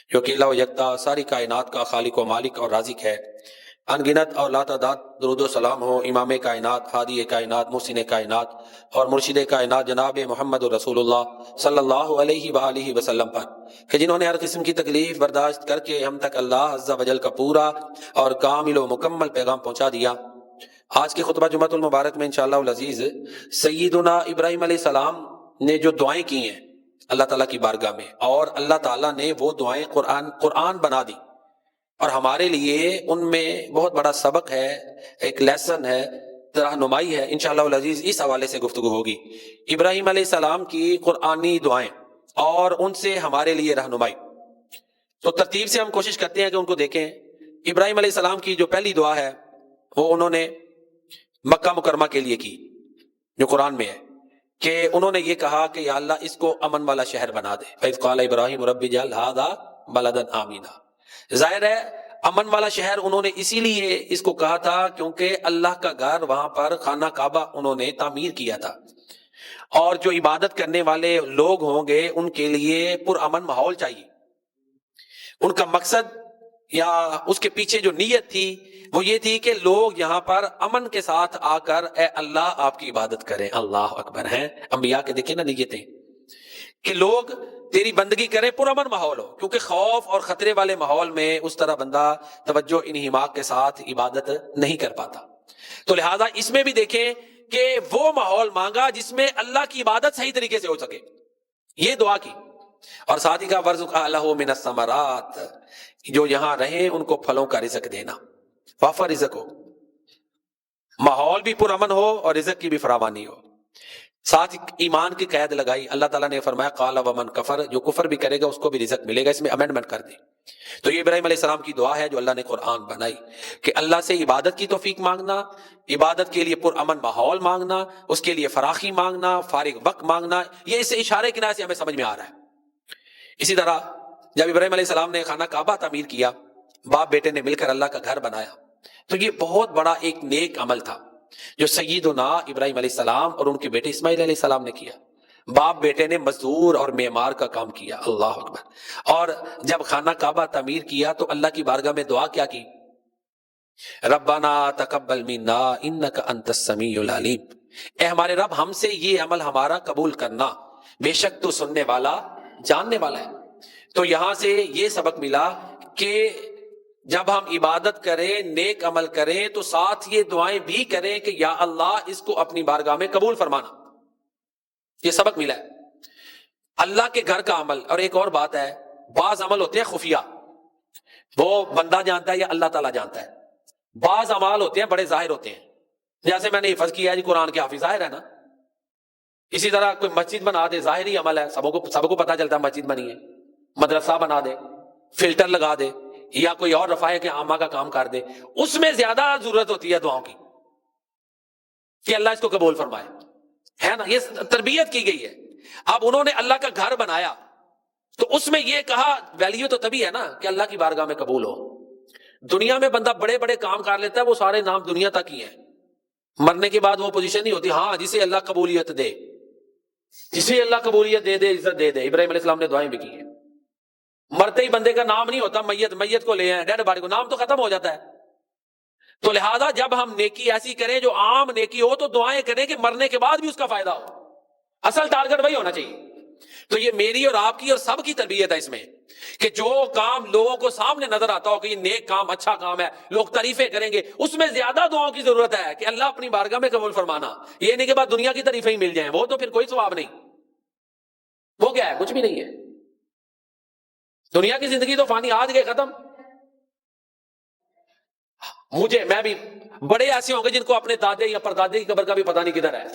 جو اکیلا و یکتا ساری کائنات کا خالق و مالک اور رازق ہے۔ ان گنت اور لا تعداد درود و سلام ہو امام کائنات، ہادی کائنات، محسن کائنات اور مرشد کائنات جناب محمد رسول اللہ صلی اللہ علیہ وآلہ وسلم پر، کہ جنہوں نے ہر قسم کی تکلیف برداشت کر کے ہم تک اللہ عز و جل کا پورا اور کامل و مکمل پیغام پہنچا دیا۔ آج کے خطبہ جمعۃ المبارک میں انشاءاللہ العزیز سیدنا ابراہیم علیہ السلام نے جو دعائیں کی ہیں اللہ تعالیٰ کی بارگاہ میں، اور اللہ تعالیٰ نے وہ دعائیں قرآن بنا دی، اور ہمارے لیے ان میں بہت بڑا سبق ہے، ایک لیسن ہے، رہنمائی ہے، انشاءاللہ العزیز اس حوالے سے گفتگو ہوگی۔ ابراہیم علیہ السلام کی قرآنی دعائیں اور ان سے ہمارے لیے رہنمائی، تو ترتیب سے ہم کوشش کرتے ہیں کہ ان کو دیکھیں۔ ابراہیم علیہ السلام کی جو پہلی دعا ہے وہ انہوں نے مکہ مکرمہ کے لیے کی، جو قرآن میں ہے، کہ انہوں نے یہ کہا کہ یا اللہ اس کو امن والا شہر بنا دے۔ فَإِذْ قَالَ إِبْرَاهِيمُ رَبِّ اجْعَلْ هَٰذَا بَلَدًا آمِنًا۔ ظاہر ہے امن والا شہر انہوں نے اسی لیے اس کو کہا تھا کیونکہ اللہ کا گھر وہاں پر خانہ کعبہ انہوں نے تعمیر کیا تھا، اور جو عبادت کرنے والے لوگ ہوں گے ان کے لیے پرامن ماحول چاہیے۔ ان کا مقصد یا اس کے پیچھے جو نیت تھی وہ یہ تھی کہ لوگ یہاں پر امن کے ساتھ آ کر اے اللہ آپ کی عبادت کریں۔ اللہ اکبر ہیں انبیاء کے دیکھیں نا نیتیں، کہ لوگ تیری بندگی کریں، پرامن ماحول ہو، کیونکہ خوف اور خطرے والے ماحول میں اس طرح بندہ توجہ انہماک کے ساتھ عبادت نہیں کر پاتا۔ تو لہٰذا اس میں بھی دیکھیں کہ وہ ماحول مانگا جس میں اللہ کی عبادت صحیح طریقے سے ہو سکے، یہ دعا کی، اور ساتھ ہی کا وَارْزُقْ أَهْلَهُ مِنَ الثَّمَرَاتِ، جو یہاں رہیں ان کو پھلوں کا رزق دینا، وافر رزق ہو، ماحول بھی پرامن ہو اور رزق کی بھی فراوانی ہو۔ ساتھ ایمان کی قید لگائی، اللہ تعالیٰ نے فرمایا قال ومن کفر، جو کفر بھی کرے گا اس کو بھی رزق ملے گا، اس میں امینڈمنٹ کر دی۔ تو یہ ابراہیم علیہ السلام کی دعا ہے جو اللہ نے قرآن بنائی، کہ اللہ سے عبادت کی توفیق مانگنا، عبادت کے لیے پرامن ماحول مانگنا، اس کے لیے فراخی مانگنا، فارغ وقت مانگنا، یہ اس اشارے کنارے سے ہمیں سمجھ میں آ رہا ہے۔ اسی طرح جب ابراہیم علیہ السلام نے خانہ کعبہ تعمیر کیا، باپ بیٹے نے مل کر اللہ کا گھر بنایا، تو یہ بہت بڑا ایک نیک عمل تھا جو سیدنا ابراہیم علیہ السلام اور ان کے بیٹے اسماعیل علیہ السلام نے کیا۔ باپ بیٹے نے مزدور اور معمار کا کام کیا، اللہ اکبر۔ اور جب خانہ کعبہ تعمیر کیا تو اللہ کی بارگاہ میں دعا کیا کی؟ ربنا تقبل منا انک انت السمیع العلیم، اے ہمارے رب ہم سے یہ عمل ہمارا قبول کرنا، بے شک تو سننے والا جاننے والا ہے۔ تو یہاں سے یہ سبق ملا کہ جب ہم عبادت کریں، نیک عمل کریں، تو ساتھ یہ دعائیں بھی کریں کہ یا اللہ اس کو اپنی بارگاہ میں قبول فرمانا۔ یہ سبق ملا ہے اللہ کے گھر کا عمل۔ اور ایک اور بات ہے، بعض عمل ہوتے ہیں خفیہ، وہ بندہ جانتا ہے یا اللہ تعالیٰ جانتا ہے۔ بعض اعمال ہوتے ہیں بڑے ظاہر ہوتے ہیں، جیسے میں نے حفظ کیا ہے جی قرآن کے حافظ، ظاہر ہے نا۔ اسی طرح کوئی مسجد بنا دے، ظاہری عمل ہے، سب کو پتا چلتا ہے مسجد بنی ہے۔ مدرسہ بنا دے، فلٹر لگا دے، یا کوئی اور رفاہ کے عامہ کا کام کر دے، اس میں زیادہ ضرورت ہوتی ہے دعاؤں کی کہ اللہ اس کو قبول فرمائے، ہے نا۔ یہ تربیت کی گئی ہے۔ اب انہوں نے اللہ کا گھر بنایا تو اس میں یہ کہا، ویلیو تو تبھی ہے نا کہ اللہ کی بارگاہ میں قبول ہو۔ دنیا میں بندہ بڑے بڑے کام کر لیتا ہے، وہ سارے نام دنیا تک ہی ہیں، مرنے کے بعد وہ پوزیشن نہیں ہوتی۔ ہاں جسے اللہ قبولیت دے، جسے اللہ قبولیت دے دے، عزت دے دے۔ ابراہیم علیہ السلام نے دعائیں بھی کی ہیں۔ مرتے ہی بندے کا نام نہیں ہوتا، میت کو لے آئے، ڈیڈ باڈی کو، نام تو ختم ہو جاتا ہے۔ تو لہذا جب ہم نیکی ایسی کریں جو عام نیکی ہو تو دعائیں کریں کہ مرنے کے بعد بھی اس کا فائدہ ہو۔ اصل ٹارگٹ وہی ہونا چاہیے۔ تو یہ میری اور آپ کی اور سب کی تربیت ہے اس میں، کہ جو کام لوگوں کو سامنے نظر آتا ہو کہ یہ نیک کام، اچھا کام ہے، لوگ تعریفیں کریں گے، اس میں زیادہ دعاؤں کی ضرورت ہے کہ اللہ اپنی بارگاہ میں قبول فرمانا۔ یہ نہیں کہ بعد دنیا کی تعریفیں ہی مل جائیں، وہ تو پھر کوئی ثواب نہیں، وہ کیا ہے، کچھ بھی نہیں ہے۔ دنیا کی زندگی تو فانی، آج گئے ختم۔ میں بھی بڑے ایسے ہوں گے جن کو اپنے دادے یا پردادے کی قبر کا بھی پتہ نہیں کدھر ہے،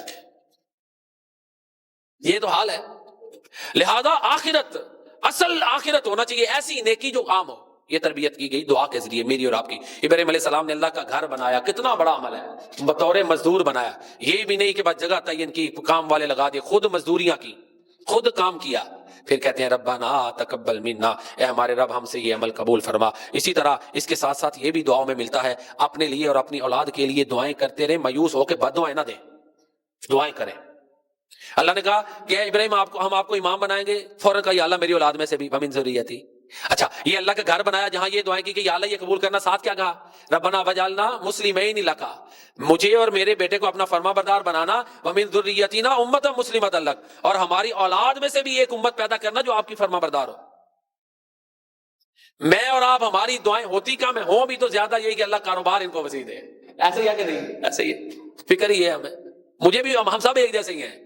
یہ تو حال ہے۔ لہذا آخرت، اصل آخرت ہونا چاہیے ایسی نیکی جو عام ہو۔ یہ تربیت کی گئی دعا کے ذریعے میری اور آپ کی۔ ابراہیم علیہ السلام نے اللہ کا گھر بنایا، کتنا بڑا عمل ہے، بطور مزدور بنایا۔ یہ بھی نہیں کہ بس جگہ تعین کی، کام والے لگا دیے، خود مزدوریاں کی، خود کام کیا۔ پھر کہتے ہیں ربنا تقبل منا، اے ہمارے رب ہم سے یہ عمل قبول فرما۔ اسی طرح اس کے ساتھ ساتھ یہ بھی دعاؤں میں ملتا ہے، اپنے لیے اور اپنی اولاد کے لیے دعائیں کرتے رہیں، مایوس ہو کے بد دعائیں نہ دیں، دعائیں کریں۔ اللہ نے کہا کہ اے ابراہیم ہم آپ کو امام بنائیں گے، فوراً کہا یا اللہ میری اولاد میں سے بھی، ومن ذریتی، اچھا یہ اللہ کا گھر بنایا جہاں یہ دعائیں کی کہ یا اللہ یہ قبول کرنا، ساتھ کیا کہا؟ ربنا وجعلنا مسلمین لک، مجھے اور میرے بیٹے کو اپنا فرما بردار بنانا، ومن ذریتنا امۃ مسلمۃ لک، اور ہماری اولاد میں سے بھی ایک امت پیدا کرنا جو آپ کی فرما بردار ہو۔ میں اور آپ ہماری دعائیں ہوتی کم ہیں، ہوں بھی تو زیادہ یہی کہ اللہ کاروبار ان کو وسیع دے، ایسے ہی ہے کہ نہیں؟ ایسے ہی ہے، فکر ہی ہے ہمیں، مجھے بھی، ہم سب ایک جیسے ہی ہیں۔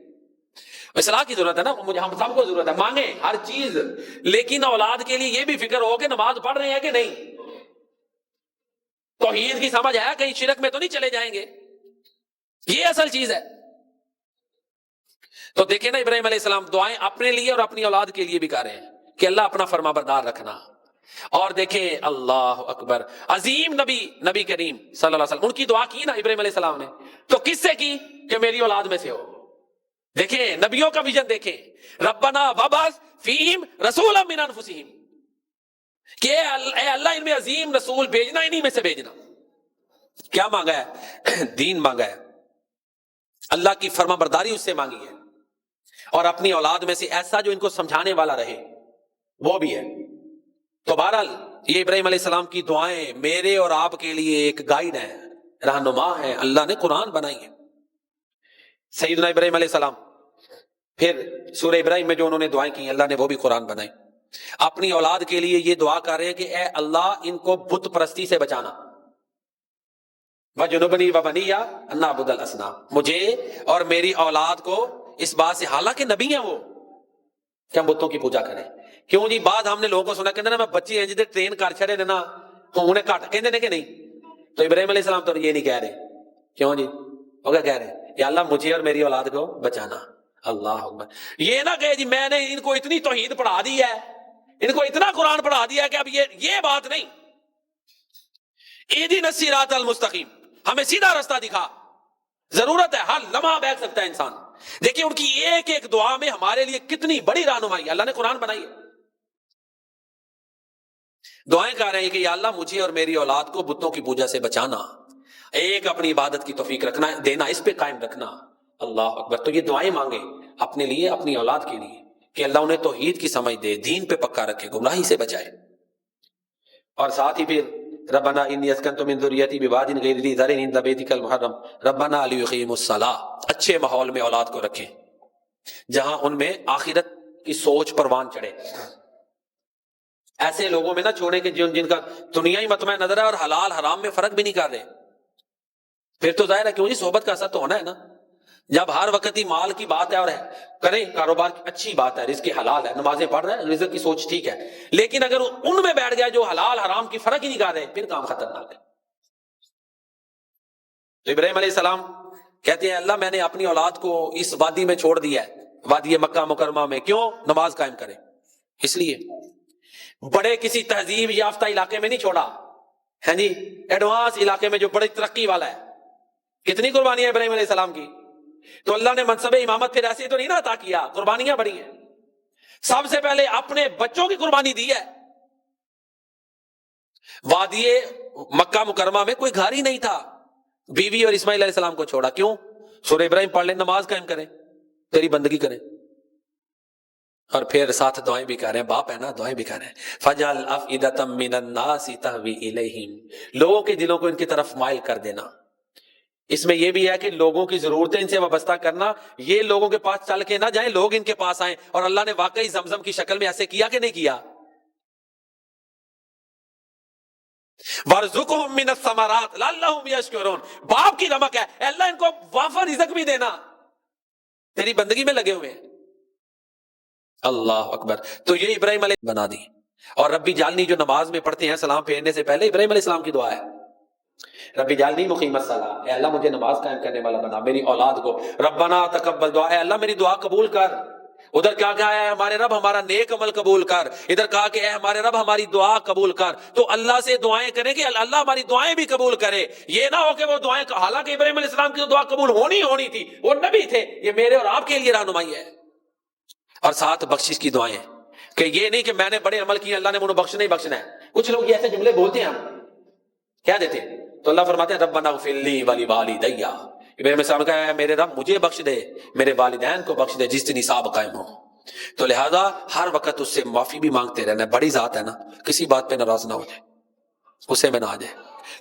اصلاح کی ضرورت ہے نا، مجھے، ہم سب کو ضرورت ہے، مانگیں ہر چیز، لیکن اولاد کے لیے یہ بھی فکر ہو کہ نماز پڑھ رہے ہیں کہ نہیں، توحید کی سمجھ ہے، کہیں شرک میں تو نہیں چلے جائیں گے، یہ اصل چیز ہے۔ تو دیکھیں نا ابراہیم علیہ السلام دعائیں اپنے لیے اور اپنی اولاد کے لیے بھی کر رہے ہیں کہ اللہ اپنا فرما بردار رکھنا۔ اور دیکھیں اللہ اکبر، عظیم نبی کریم صلی اللہ علیہ وسلم، ان کی دعا کی نا ابراہیم علیہ السلام نے، تو کس سے کی؟ کہ میری اولاد میں سے ہو۔ دیکھیں نبیوں کا ویژن، دیکھیں ربنا وابعث فیہم رسولا من انفسہم، کہ اے اللہ ان میں عظیم رسول بھیجنا، انہی میں سے بھیجنا۔ کیا مانگا ہے؟ دین مانگا ہے، اللہ کی فرما برداری اس سے مانگی ہے، اور اپنی اولاد میں سے ایسا جو ان کو سمجھانے والا رہے، وہ بھی ہے۔ تو بہرحال یہ ابراہیم علیہ السلام کی دعائیں میرے اور آپ کے لیے ایک گائیڈ ہے، رہنما ہے، اللہ نے قرآن بنائی ہے۔ سیدنا ابراہیم علیہ السلام، پھر سورہ ابراہیم میں جو انہوں نے دعائیں کی اللہ نے وہ بھی قرآن بنائی۔ اپنی اولاد کے لیے یہ دعا کر رہے ہیں کہ اے اللہ ان کو بت پرستی سے بچانا، وَجُنُبْنِي وَبَنِيَّ أَن نَعْبُدَ الْأَصْنَامَ، مجھے اور میری اولاد کو اس بات سے، حالانکہ نبی ہیں وہ، کہ ہم بتوں کی پوجا کریں۔ کیوں جی؟ بعد ہم نے لوگوں کو سنا کہ میں بچے ہیں جدھر ٹرین کر چھڑے نے نا انہیں کٹ کہندے نے کہ نہیں؟ تو ابراہیم علیہ السلام تو یہ نہیں کہہ رہے، کیوں جی؟ وہ کیا کہہ رہے ہیں؟ یا اللہ مجھے اور میری اولاد کو بچانا۔ اللہ اکبر، یہ نہ کہ جی میں نے ان کو اتنی توحید پڑھا دی ہے، ان کو اتنا قرآن پڑھا دیا ہے کہ اب یہ بات نہیں۔ اہدنا الصراط المستقیم، ہمیں سیدھا رستہ دکھا۔ ضرورت ہے، ہر لمحہ بہک سکتا ہے انسان۔ دیکھیں ان کی ایک ایک دعا میں ہمارے لیے کتنی بڑی رہنمائی ہے، اللہ نے قرآن بنائی ہے۔ دعائیں کر رہے ہیں کہ یا اللہ مجھے اور میری اولاد کو بتوں کی پوجا سے بچانا، ایک اپنی عبادت کی توفیق رکھنا، دینا، اس پہ قائم رکھنا۔ اللہ اکبر، تو یہ دعائیں مانگیں اپنے لیے، اپنی اولاد کے لیے، کہ اللہ انہیں توحید کی سمجھ دے، دین پہ پکا رکھے، گمراہی سے بچائے۔ اور ساتھ ہی پھر ربنا انی اسکنت من ذریتی بواد غیر ذی زرع عند بیتک المحرم ربنا لیقیموا الصلاۃ، اچھے ماحول میں اولاد کو رکھیں جہاں ان میں آخرت کی سوچ پروان چڑھے۔ ایسے لوگوں میں نہ چھوڑیں کہ جن کا دنیا ہی مطمع نظر ہے اور حلال حرام میں فرق بھی نہیں کر رہے، پھر تو ظاہر ہے کیوں جی صحبت کا اثر تو ہونا ہے نا۔ جب ہر وقت ہی مال کی بات ہے اور کریں کاروبار کی، اچھی بات ہے، رزق حلال ہے، نمازیں پڑھ رہے ہیں، رزق کی سوچ ٹھیک ہے، لیکن اگر ان میں بیٹھ گیا جو حلال حرام کی فرق ہی نہیں کر رہے، پھر کام خطرناک ہے۔ تو ابراہیم علیہ السلام کہتے ہیں اللہ میں نے اپنی اولاد کو اس وادی میں چھوڑ دیا ہے، وادی مکہ مکرمہ میں، کیوں؟ نماز قائم کرے، اس لیے۔ بڑے کسی تہذیب یافتہ علاقے میں نہیں چھوڑا ہے جی، ایڈوانس علاقے میں جو بڑی ترقی والا ہے۔ کتنی قربانیاں ابراہیم علیہ السلام کی، تو اللہ نے منصب امامت پھر ایسے تو نہیں نہ عطا کیا، قربانیاں بڑی ہیں۔ سب سے پہلے اپنے بچوں کی قربانی دی ہے۔ وادی مکہ مکرمہ میں کوئی گھر ہی نہیں تھا، بیوی اور اسماعیل علیہ السلام کو چھوڑا، کیوں؟ سورہ ابراہیم پڑھ لیں، نماز قائم کریں، تیری بندگی کریں، اور پھر ساتھ دعائیں بھی کر رہے ہیں، باپ ہے نا، دعائیں بھی کر رہے ہیں۔ فَجْعَلْ أَفْئِدَةً مِّنَ النَّاسِ تَهْوِي إِلَيْهِمْ، لوگوں کے دلوں کو ان کی طرف مائل کر دینا۔ اس میں یہ بھی ہے کہ لوگوں کی ضرورتیں ان سے وابستہ کرنا، یہ لوگوں کے پاس چل کے نہ جائیں، لوگ ان کے پاس آئیں، اور اللہ نے واقعی زمزم کی شکل میں ایسے کیا کہ نہیں کیا؟ وَارْزُقْهُم مِّنَ الثَّمَرَاتِ لَعَلَّهُمْ يَشْكُرُونَ، باپ کی رمق ہے، اے اللہ ان کو وافر رزق بھی دینا، تیری بندگی میں لگے ہوئے ہیں۔ اللہ اکبر، تو یہ ابراہیم علیہ بنا دی۔ اور ربی جعلنی جو نماز میں پڑھتے ہیں سلام پھیرنے سے پہلے، ابراہیم علیہ السلام کی دعا ہے، ربی جعلنی مقیم الصلاۃ، اے اللہ مجھے نماز قائم کرنے والا بنا، میری اولاد کو، ربنا تقبل دعا، اے اللہ میری دعا قبول کر۔ ادھر کیا کہا ہے؟ ہمارے رب ہمارا نیک عمل قبول کر، ادھر کہا کہ اے ہمارے رب ہماری دعا قبول کر۔ تو اللہ سے دعائیں کریں کہ اللہ ہماری دعائیں بھی قبول کرے، یہ نہ ہو کہ وہ دعائیں، حالانکہ ابراہیم علیہ السلام کی دعا قبول ہونی تھی، وہ نبی تھے، یہ میرے اور آپ کے لیے رہنمائی ہے۔ اور ساتھ بخشش کی دعائیں، کہ یہ نہیں کہ میں نے بڑے عمل کیے اللہ نے مجھے بخشنا ہی بخشنا ہے۔ کچھ لوگ یہ ایسے جملے بولتے ہیں، ہم کیا دیتے ہیں، تو اللہ فرماتے ہیں ربنا اغفر لی ولوالدی، ابراہیم السلام کہا ہے میرے رب مجھے بخش دے، میرے والدین کو بخش دے جس دن حساب قائم ہو۔ تو لہذا ہر وقت اس سے معافی بھی مانگتے رہنا ہے. بڑی ذات ہے نا, کسی بات پہ ناراض نہ ہو جائے, غصے میں نہ آ جائے.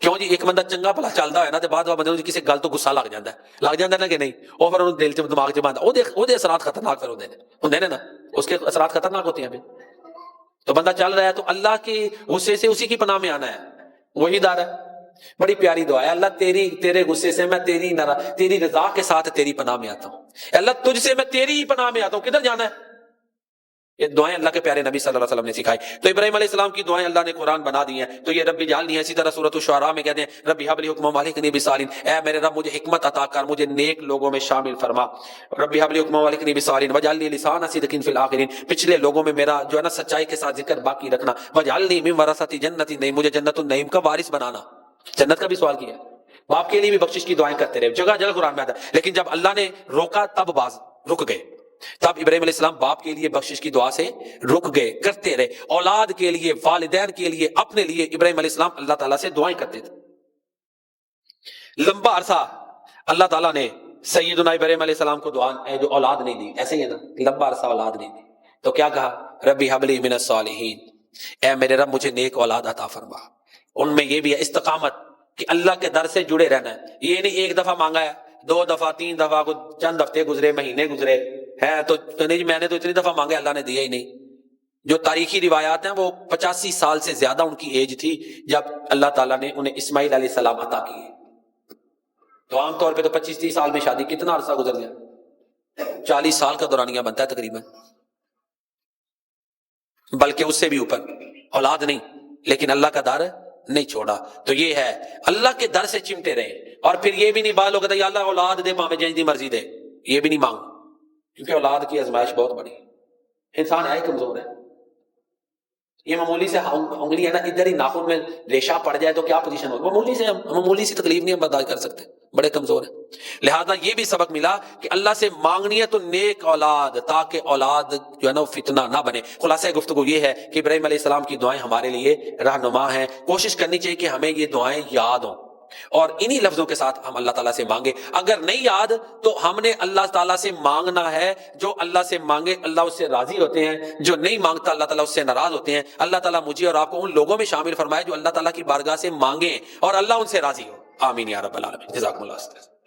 کیوں جی ایک بندہ چنگا بھلا چلتا ہے نا, تو بعد بندے نوں کسی گل تو غصہ لگ جاتا ہے نا کہ نہیں, وہ پھر دل چ دماغ چ بنتا, وہ اثرات خطرناک پھر ہوتے ہیں نا, اس کے اثرات خطرناک ہوتے ہیں. تو بندہ چل رہا ہے تو اللہ کے غصے سے اسی کی پناہ میں آنا ہے, وہی دار ہے. بڑی پیاری دعا ہے, اللہ تیرے غصے سے میں تیری رضا کے ساتھ تیری پناہ میں آتا ہوں. اللہ تجھ سے میں تیری ہی پناہ میں آتا ہوں. کدھر جانا ہے؟ یہ دعائیں اللہ کے پیارے نبی صلی اللہ علیہ وسلم نے سکھائی. تو ابراہیم علیہ السلام کی دعائیں اللہ نے قرآن بنا دی ہیں. تو یہ ربی جعلنی ہے. اسی طرح سورۃ الشعراء میں کہتے ہیں ربی حب لی حکما والحقنی بالصالحین, اے میرے رب مجھے حکمت عطا کر, مجھے نیک لوگوں میں شامل فرما. ربی حب لی حکما والحقنی بالصالحین واجعلنی لسان صدق فی الاخرین, پچھلے لوگوں میں میرا جو ہے نا سچائی کے ساتھ ذکر باقی رکھنا. واجعلنی من ورثۃ جنت النعیم, مجھے جنت النعیم کا وارث بنانا. جنت کا بھی سوال کیا, باپ کے لیے بھی بخشش کی دعائیں کرتے رہے, جگہ جگہ قرآن میں آتا ہے. لیکن جب اللہ نے روکا تب باز رک گئے, تب ابراہیم علیہ السلام باپ کے لیے بخشش کی دعا سے رک گئے, کرتے رہے. اولاد کے لیے, والدین کے لیے, اپنے لیے ابراہیم علیہ السلام اللہ تعالیٰ سے دعائیں کرتے تھے. لمبا عرصہ اللہ تعالیٰ نے سیدنا ابراہیم علیہ السلام کو دعا جو اولاد نہیں دی, ایسے ہی ہے نا, لمبا عرصہ اولاد نہیں دی. تو کیا کہا, ربی حب لی من الصالحین, اے میرے رب مجھے نیک اولاد عطا فرما. ان میں یہ بھی ہے استقامت کہ اللہ کے در سے جڑے رہنا ہے. یہ نہیں ایک دفعہ مانگا ہے, 2 دفعہ 3 دفعہ, چند ہفتے گزرے, مہینے گزرے ہے تو نہیں میں نے تو اتنی دفعہ مانگے اللہ نے دیا ہی نہیں. جو تاریخی روایات ہیں وہ 85 سال سے زیادہ ان کی ایج تھی جب اللہ تعالیٰ نے انہیں اسماعیل علیہ السلام عطا کیے. تو عام طور پہ تو 25-30 سال میں شادی, کتنا عرصہ گزر گیا, 40 سال کا دورانیہ بنتا ہے تقریباً, بلکہ اس سے بھی اوپر. اولاد نہیں, لیکن اللہ کا در نہیں چھوڑا. تو یہ ہے اللہ کے در سے چمٹے رہے. اور پھر یہ بھی نہیں بات لوگ کہتے ہیں یا اللہ اولاد دے پاویں جنج دی مرضی دے, یہ بھی نہیں مانگ, کیونکہ اولاد کی آزمائش بہت بڑی ہے. انسان ہے کمزور ہے. یہ معمولی سے انگلی ہے نا, ادھر ہی ناخن میں ریشہ پڑ جائے تو کیا پوزیشن ہو, معمولی سی تکلیف نہیں ہم برداشت کر سکتے, بڑے کمزور ہیں. لہذا یہ بھی سبق ملا کہ اللہ سے مانگنی ہے تو نیک اولاد, تاکہ اولاد جو ہے نا فتنہ نہ بنے. خلاصہ گفتگو یہ ہے کہ ابراہیم علیہ السلام کی دعائیں ہمارے لیے رہنما ہیں. کوشش کرنی چاہیے کہ ہمیں یہ دعائیں یاد ہوں اور انہی لفظوں کے ساتھ ہم اللہ تعالیٰ سے مانگے. اگر نہیں یاد تو ہم نے اللہ تعالیٰ سے مانگنا ہے. جو اللہ سے مانگے اللہ اس سے راضی ہوتے ہیں, جو نہیں مانگتا اللہ تعالیٰ اس سے ناراض ہوتے ہیں. اللہ تعالیٰ مجھے اور آپ کو ان لوگوں میں شامل فرمائے جو اللہ تعالیٰ کی بارگاہ سے مانگیں اور اللہ ان سے راضی ہو. آمین یا رب العالمین. جزاکم اللہ خیر.